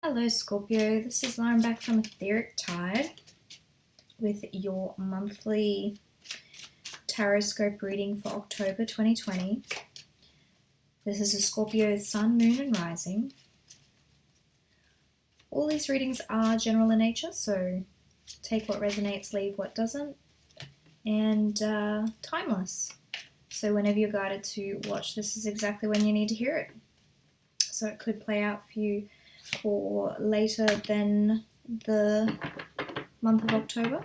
Hello Scorpio, this is Lauren back from Etheric Tide with your monthly Tarotscope reading for October 2020. This is a Scorpio Sun, Moon and Rising. All these readings are general in nature, so take what resonates, leave what doesn't, and timeless. So whenever you're guided to watch this is exactly when you need to hear it. So it could play out for you for later than the month of October.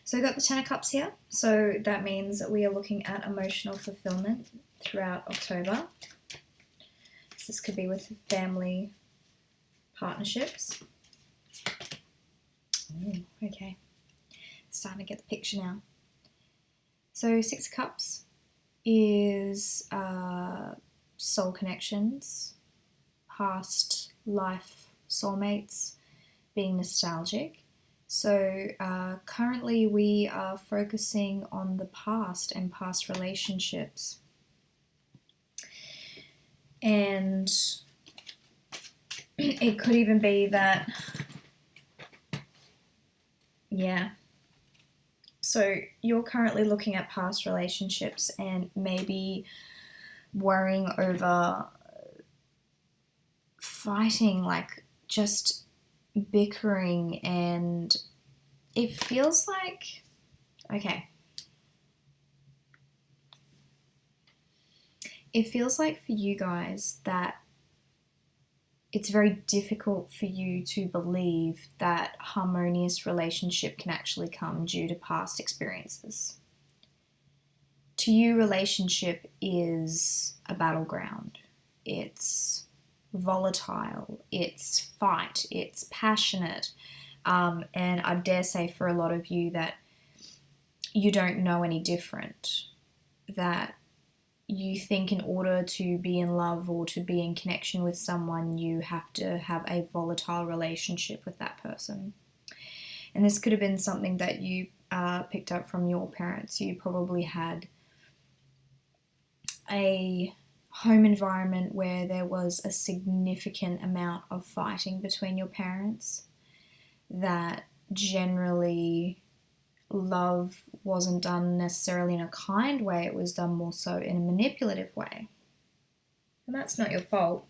So we've got the Ten of Cups here. So that means that we are looking at emotional fulfillment throughout October. So this could be with family partnerships. Ooh, okay. Starting to get the picture now. So Six of Cups is soul connections, past life soulmates, being nostalgic. So currently we are focusing on the past and past relationships. And it could even be that, so you're currently looking at past relationships and maybe worrying over fighting, like just bickering, and it feels like, it feels like for you guys that it's very difficult for you to believe that harmonious relationship can actually come due to past experiences. To you, relationship is a battleground. It's volatile, it's fight, it's passionate, and I dare say for a lot of you that you don't know any different, that you think in order to be in love or to be in connection with someone you have to have a volatile relationship with that person. And this could have been something that you picked up from your parents. You probably had a home environment where there was a significant amount of fighting between your parents, that generally love wasn't done necessarily in a kind way, it was done more so in a manipulative way. And that's not your fault.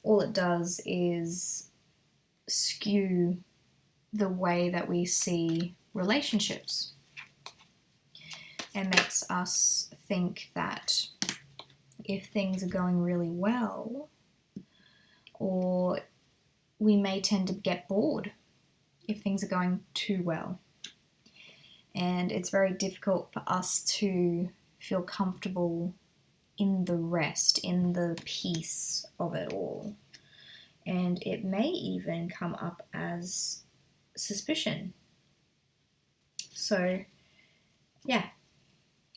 All it does is skew the way that we see relationships and makes us think that if things are going really well, or we may tend to get bored if things are going too well. And it's very difficult for us to feel comfortable in the rest, in the peace of it all. And it may even come up as suspicion. So, yeah.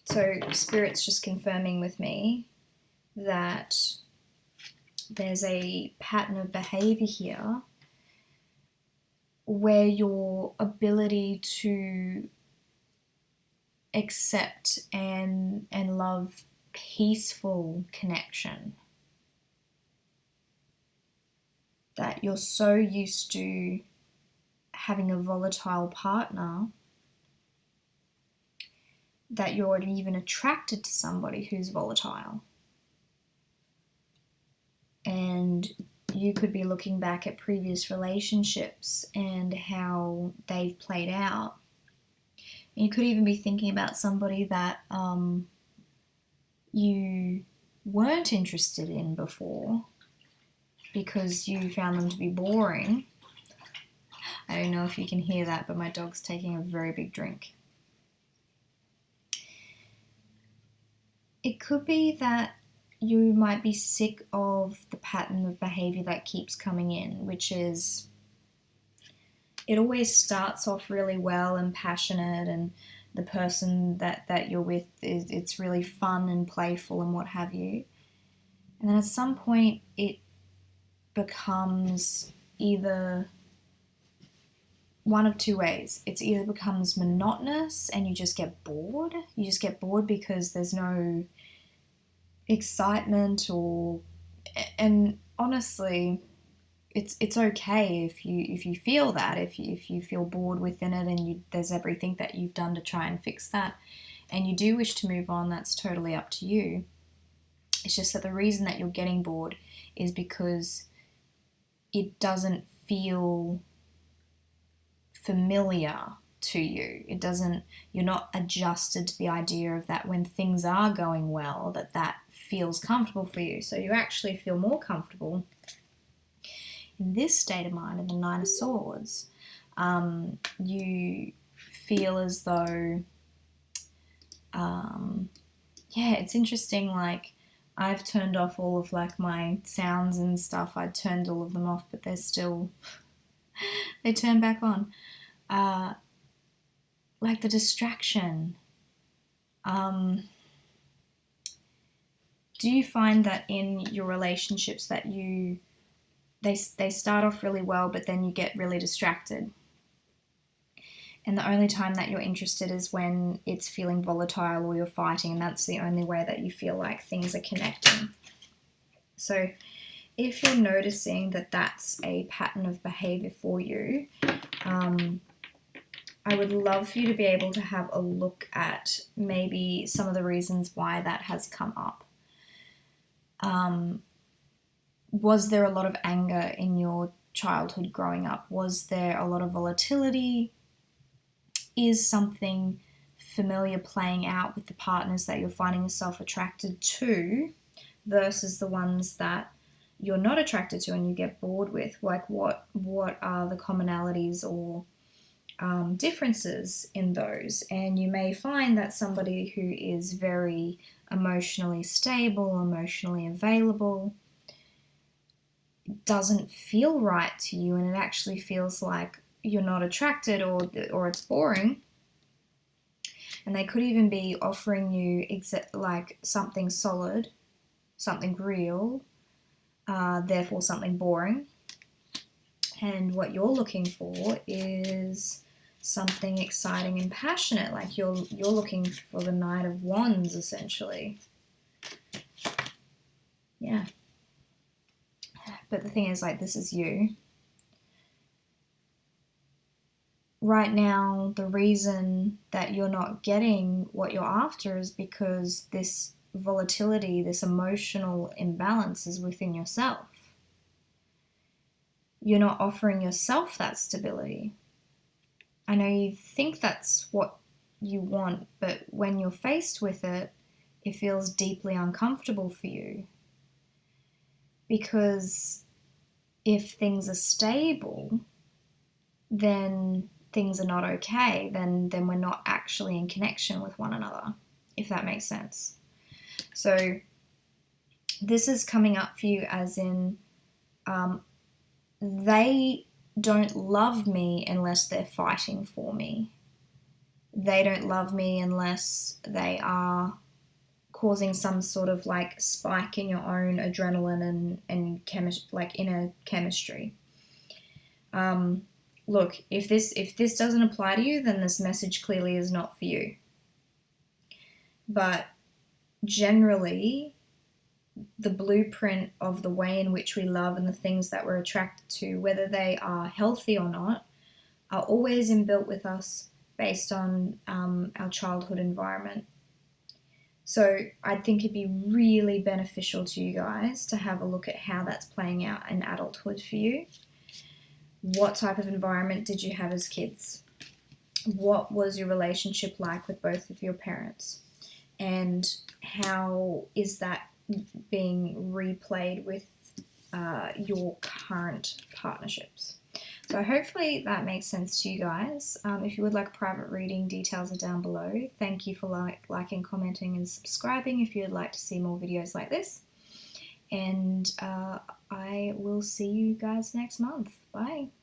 So Spirit's just confirming with me that there's a pattern of behavior here where your ability to accept and love peaceful connection, that you're so used to having a volatile partner that you're even attracted to somebody who's volatile. And you could be looking back at previous relationships and how they've played out. And you could even be thinking about somebody that you weren't interested in before because you found them to be boring. I don't know if you can hear that, but my dog's taking a very big drink. It could be that you might be sick of the pattern of behavior that keeps coming in, which is, it always starts off really well and passionate, and the person that you're with, it's really fun and playful and what have you. And then at some point it becomes either one of two ways. It's either becomes monotonous and you just get bored. You just get bored because there's no excitement, and honestly, it's okay if you feel that, if you feel bored within it, and there's everything that you've done to try and fix that, and you do wish to move on, that's totally up to you. It's just that the reason that you're getting bored is because it doesn't feel familiar to you. It doesn't, you're not adjusted to the idea of that when things are going well, that feels comfortable for you. So you actually feel more comfortable in this state of mind, in the Nine of Swords. You feel as though, it's interesting, like, I've turned off all of like my sounds and stuff. I turned all of them off, but they're still, they turn back on. Like the distraction. Do you find that in your relationships that they start off really well, but then you get really distracted? And the only time that you're interested is when it's feeling volatile or you're fighting, and that's the only way that you feel like things are connecting. So if you're noticing that that's a pattern of behavior for you, I would love for you to be able to have a look at maybe some of the reasons why that has come up. Was there a lot of anger in your childhood growing up? Was there a lot of volatility? Is something familiar playing out with the partners that you're finding yourself attracted to versus the ones that you're not attracted to and you get bored with? Like, what are the commonalities or differences in those? And you may find that somebody who is very emotionally stable, emotionally available, doesn't feel right to you, and it actually feels like you're not attracted, or it's boring. And they could even be offering you like something solid, something real, therefore something boring. And what you're looking for is something exciting and passionate. Like you're looking for the Knight of Wands, essentially. Yeah. But the thing is, like, this is you. Right now, the reason that you're not getting what you're after is because this volatility, this emotional imbalance is within yourself. You're not offering yourself that stability. I know you think that's what you want, but when you're faced with it, it feels deeply uncomfortable for you. Because if things are stable, then things are not okay, then we're not actually in connection with one another, if that makes sense. So this is coming up for you as in they don't love me unless they're fighting for me. They don't love me unless they are causing some sort of like spike in your own adrenaline and like inner chemistry. Look, if this doesn't apply to you, then this message clearly is not for you. But generally, the blueprint of the way in which we love and the things that we're attracted to, whether they are healthy or not, are always inbuilt with us based on our childhood environment. So I think it'd be really beneficial to you guys to have a look at how that's playing out in adulthood for you. What type of environment did you have as kids? What was your relationship like with both of your parents? And how is that being replayed with your current partnerships? So hopefully that makes sense to you guys. If you would like a private reading, details are down below. Thank you for liking, commenting, and subscribing if you'd like to see more videos like this. And I will see you guys next month. Bye.